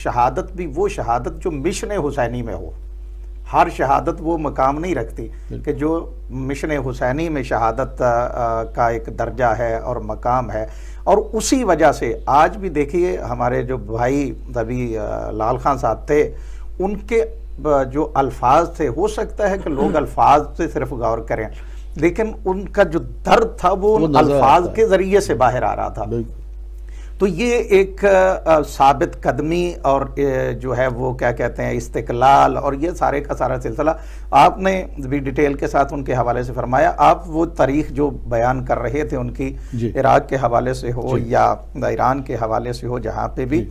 شہادت بھی وہ شہادت جو مشن حسینی میں ہو. ہر شہادت وہ مقام نہیں رکھتی کہ جو مشن حسینی میں شہادت کا ایک درجہ ہے اور مقام ہے. اور اسی وجہ سے آج بھی دیکھیے ہمارے جو بھائی ابھی لال خان صاحب تھے، ان کے جو الفاظ تھے، ہو سکتا ہے کہ لوگ الفاظ سے صرف غور کریں، لیکن ان کا جو درد تھا وہ ان الفاظ کے ذریعے سے باہر آ رہا تھا. تو یہ ایک ثابت قدمی اور جو ہے وہ کیا کہتے ہیں استقلال اور یہ سارے کا سارا سلسلہ آپ نے بھی ڈیٹیل کے ساتھ ان کے حوالے سے فرمایا. آپ وہ تاریخ جو بیان کر رہے تھے ان کی عراق کے حوالے سے ہو یا ایران کے حوالے سے ہو، جہاں پہ بھی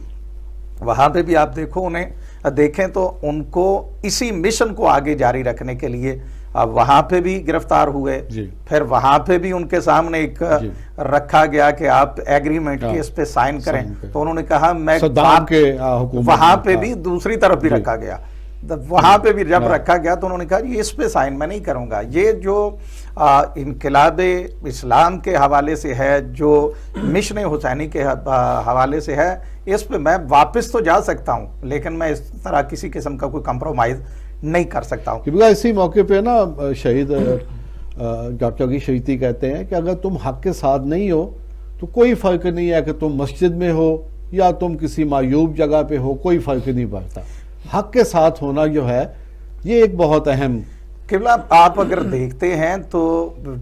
وہاں پہ بھی آپ دیکھو انہیں دیکھیں تو ان کو اسی مشن کو آگے جاری رکھنے کے لیے وہاں پہ بھی گرفتار ہوئے. پھر وہاں پہ بھی ان کے سامنے ایک رکھا گیا کہ آپ ایگریمنٹ کی اس پہ سائن کریں، تو انہوں نے کہا میں وہاں پہ بھی دوسری طرف بھی رکھا گیا، وہاں پہ بھی جب رکھا گیا تو انہوں نے کہا یہ اس پہ سائن میں نہیں کروں گا. یہ جو انقلاب اسلام کے حوالے سے ہے، جو مشن حسینی کے حوالے سے ہے، اس پہ میں واپس تو جا سکتا ہوں لیکن میں اس طرح کسی قسم کا کوئی کمپرومائز نہیں کر سکتا ہوں. کیونکہ اسی موقع پہ نا شہید ڈاکٹر کی شہیدی کہتے ہیں کہ اگر تم حق کے ساتھ نہیں ہو تو کوئی فرق نہیں ہے کہ تم مسجد میں ہو یا تم کسی معیوب جگہ پہ ہو، کوئی فرق نہیں پڑتا. حق کے ساتھ ہونا جو ہے یہ ایک بہت اہم. قبلہ آپ اگر دیکھتے ہیں تو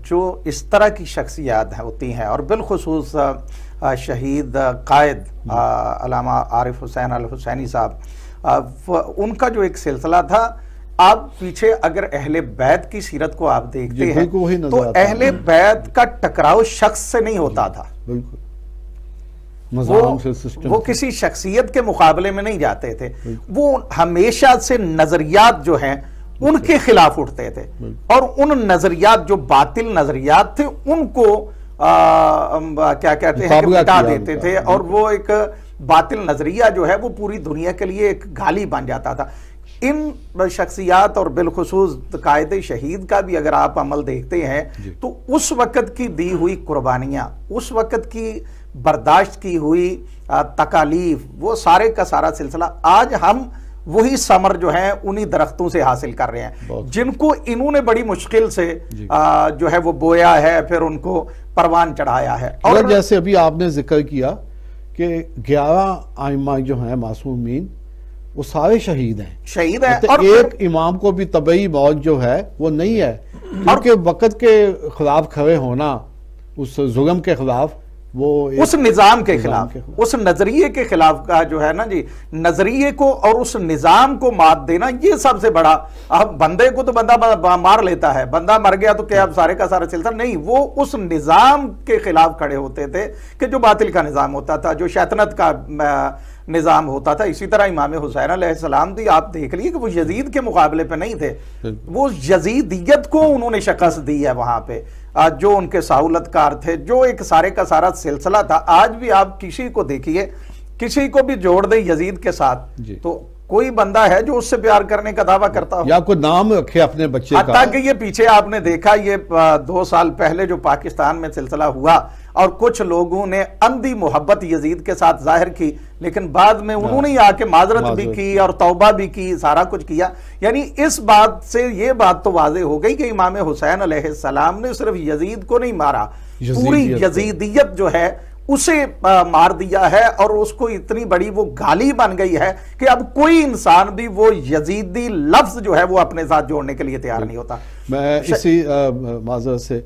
جو اس طرح کی شخصیات ہوتی ہیں اور بالخصوص شہید قائد علامہ عارف حسین الحسینی صاحب، ان کا جو ایک سلسلہ تھا، آپ پیچھے اگر اہل بیت کی سیرت کو آپ دیکھتے ہیں تو اہل بیت کا ٹکراؤ شخص سے نہیں ہوتا تھا، وہ کسی شخصیت کے مقابلے میں نہیں جاتے تھے، وہ ہمیشہ سے نظریات جو ہیں ان کے خلاف اٹھتے تھے اور ان نظریات جو باطل نظریات تھے ان کو کیا کہتے ہیں کہ مٹا دیتے تھے، اور وہ ایک باطل نظریہ جو ہے وہ پوری دنیا کے لیے ایک گالی بن جاتا تھا. ان شخصیات اور بالخصوص قائد شہید کا بھی اگر آپ عمل دیکھتے ہیں تو اس وقت کی دی ہوئی قربانیاں، اس وقت کی برداشت کی ہوئی تکالیف، وہ سارے کا سارا سلسلہ آج ہم وہی ثمر جو ہیں انہی درختوں سے حاصل کر رہے ہیں جن کو انہوں نے بڑی مشکل سے جو ہے وہ بویا ہے، پھر ان کو پروان چڑھایا ہے. اور جیسے ابھی آپ نے ذکر کیا کہ 11 ائمہ جو ہیں معصومین وہ سارے شہید ہیں، اور ایک امام کو بھی طبعی موت جو ہے وہ نہیں ہے، کیونکہ وقت کے خلاف کھڑے ہونا، اس ظلم کے خلاف، وہ اس نظام کے خلاف، اس نظریے کے خلاف کا جو ہے نا جی، نظریے کو اور اس نظام کو مات دینا، یہ سب سے بڑا. اب بندے کو تو بندہ مار لیتا ہے، بندہ مر گیا تو کیا اب سارے کا سارا سلسلہ نہیں، وہ اس نظام کے خلاف کھڑے ہوتے تھے کہ جو باطل کا نظام ہوتا تھا، جو شیطنت کا نظام ہوتا تھا. اسی طرح امام حسین علیہ السلام بھی آپ دیکھ لیے کہ وہ یزید کے مقابلے پہ نہیں تھے، وہ یزیدیت کو انہوں نے شکست دی ہے وہاں پہ، جو ان کے سہولت کار تھے، جو ایک سارے کا سارا سلسلہ تھا. آج بھی آپ کسی کو دیکھیے، کسی کو بھی جوڑ دیں یزید کے ساتھ تو کوئی بندہ ہے جو اس سے پیار کرنے کا دعویٰ کرتا ہو یا کوئی نام رکھے اپنے بچے کا. حتیٰ کہ یہ پیچھے آپ نے دیکھا یہ 2 سال پہلے جو پاکستان میں سلسلہ ہوا اور کچھ لوگوں نے اندھی محبت یزید کے ساتھ ظاہر کی، لیکن بعد میں انہوں نے آ کے معذرت بھی کی اور توبہ بھی کی، سارا کچھ کیا. یعنی اس بات سے یہ بات تو واضح ہو گئی کہ امام حسین علیہ السلام نے صرف یزید کو نہیں مارا، پوری یزیدیت جو ہے اسے مار دیا ہے، اور اس کو اتنی بڑی وہ گالی بن گئی ہے کہ اب کوئی انسان بھی وہ یزیدی لفظ جو ہے وہ اپنے ساتھ جوڑنے کے لیے تیار نہیں ہوتا. میں اسی معذرت سے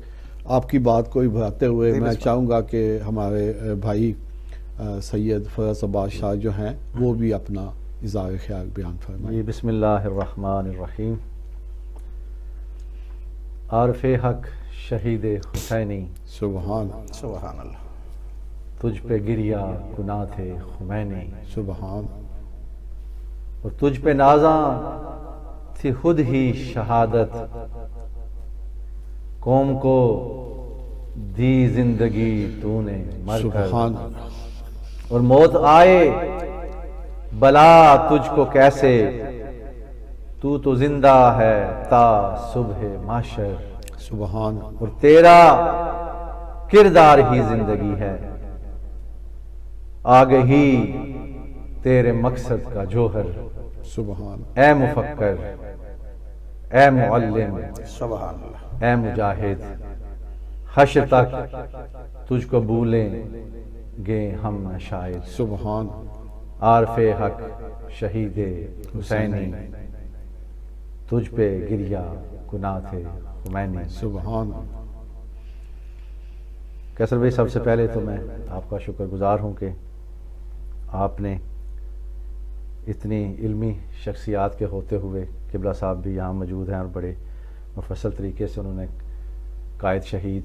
آپ کی بات کو بڑھاتے ہوئے میں چاہوں گا کہ ہمارے بھائی سید فیض عباس شاہ جو ہیں وہ بھی اپنا اظہار خیال بیان فرمائیں. بسم اللہ الرحمن الرحیم. عارف حق شہید حسینی، سبحان اللہ، تجھ پہ گریا گناہ تھے خمینی، سبحان، اور تجھ پہ نازاں تھی خود ہی شہادت، قوم کو دی زندگی تو نے مر کر، سبحان، اور موت آئے بلا تجھ کو کیسے، تو زندہ ہے تا صبح محشر، سبحان، اور تیرا کردار ہی زندگی ہے، آگہی تیرے مقصد کا جوہر، سبحان اے مفکر، اے معلم، سبحان اللہ، اے مجاہد، حشر تک تجھ کو بھولیں گے ہم نہ شاید، سبحان عارف حق شہید حسینی، تجھ پہ گریا گناہ تھے خمینی۔ سبحان کیسر بھائی، سب سے پہلے تو میں آپ کا شکر گزار ہوں کہ آپ نے اتنی علمی شخصیات کے ہوتے ہوئے، قبلہ صاحب بھی یہاں موجود ہیں اور بڑے مفصل طریقے سے انہوں نے قائد شہید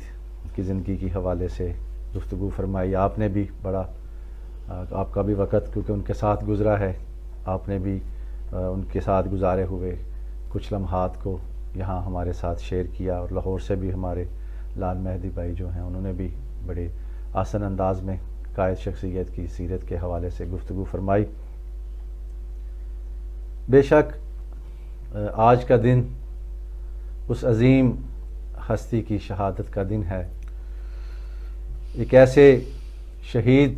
کی زندگی کی حوالے سے گفتگو فرمائی۔ آپ نے بھی بڑا، آپ کا بھی وقت کیونکہ ان کے ساتھ گزرا ہے، آپ نے بھی ان کے ساتھ گزارے ہوئے کچھ لمحات کو یہاں ہمارے ساتھ شیئر کیا، اور لاہور سے بھی ہمارے لال مہدی بھائی جو ہیں انہوں نے بھی بڑے آسن انداز میں قائد شخصیت کی سیرت کے حوالے سے گفتگو فرمائی۔ بے شک آج کا دن اس عظیم ہستی کی شہادت کا دن ہے، ایک ایسے شہید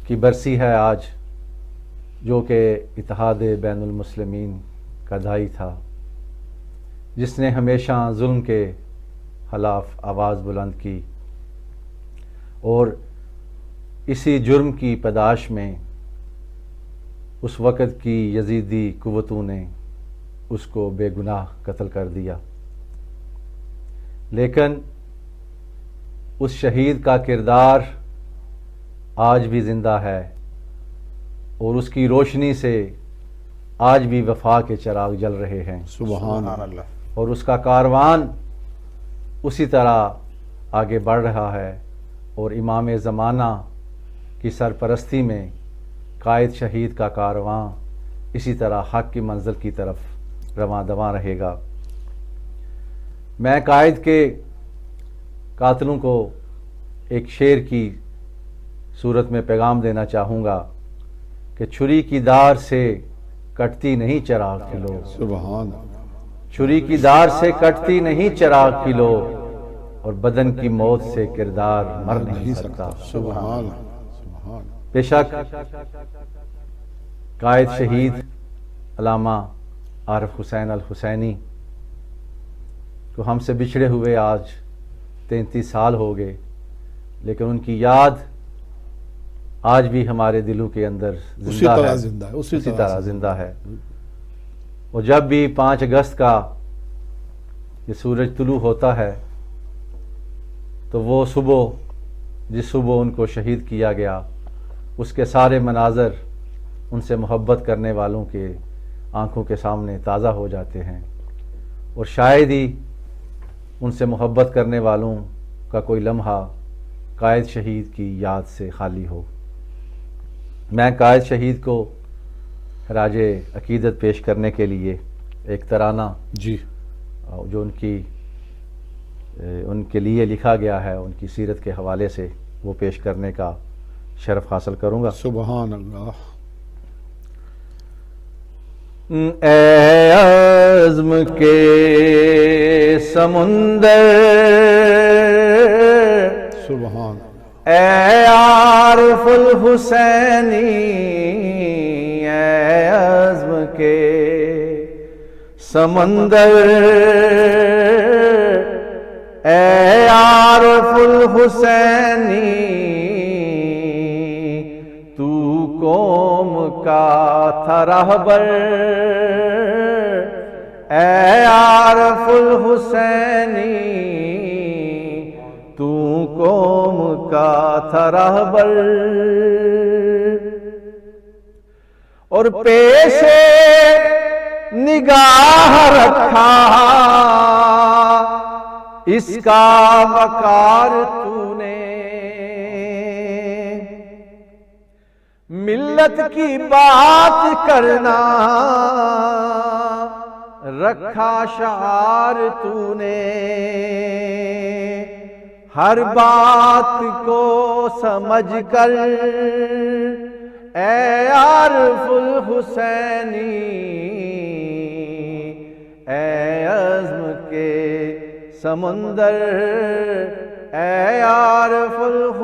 کی برسی ہے آج جو کہ اتحاد بین المسلمین کا داعی تھا، جس نے ہمیشہ ظلم کے خلاف آواز بلند کی، اور اسی جرم کی پاداش میں اس وقت کی یزیدی قوتوں نے اس کو بے گناہ قتل کر دیا، لیکن اس شہید کا کردار آج بھی زندہ ہے، اور اس کی روشنی سے آج بھی وفا کے چراغ جل رہے ہیں، سبحان اللہ، اور اس کا کاروان اسی طرح آگے بڑھ رہا ہے، اور امام زمانہ کی سرپرستی میں قائد شہید کا کارواں اسی طرح حق کی منزل کی طرف رواں دواں رہے گا۔ میں قائد کے قاتلوں کو ایک شعر کی صورت میں پیغام دینا چاہوں گا کہ چھری کی دار سے کٹتی نہیں چراغ کی لو، سبحان چھری کی دار سے کٹتی نہیں چراغ کی لو، اور بدن کی موت سے کردار مر نہیں سکتا۔ سبحان سبحان بے شک قائد شہید علامہ عارف حسین الحسینی کو ہم سے بچھڑے ہوئے آج 33 سال ہو گئے، لیکن ان کی یاد آج بھی ہمارے دلوں کے اندر اسی طرح زندہ ہے، اسی طرح زندہ ہے۔ اور جب بھی 5 اگست کا یہ سورج طلوع ہوتا ہے تو وہ صبح، جس صبح ان کو شہید کیا گیا، اس کے سارے مناظر ان سے محبت کرنے والوں کے آنکھوں کے سامنے تازہ ہو جاتے ہیں، اور شاید ہی ان سے محبت کرنے والوں کا کوئی لمحہ قائد شہید کی یاد سے خالی ہو۔ میں قائد شہید کو خراج عقیدت پیش کرنے کے لیے ایک ترانہ جی جو ان کے لیے لکھا گیا ہے، ان کی سیرت کے حوالے سے، وہ پیش کرنے کا شرف حاصل کروں گا۔ سبحان اللہ۔ اے عزم کے سمندر، سبحان اے عارف الحسینی، اے عزم کے سمندر، اے عارف الحسینی، تو قوم کا تھا رہبر، اے عارف الحسینی، تو قوم کا تھا رہبر، اور پیش نگاہ رکھا اس کا وقار تو نے، ملت کی بات کرنا رکھا شعار تو نے، ہر بات کو سمجھ کر اے عارف الحسینی، اے عزم کے سمندر، اے عارف الحسینی۔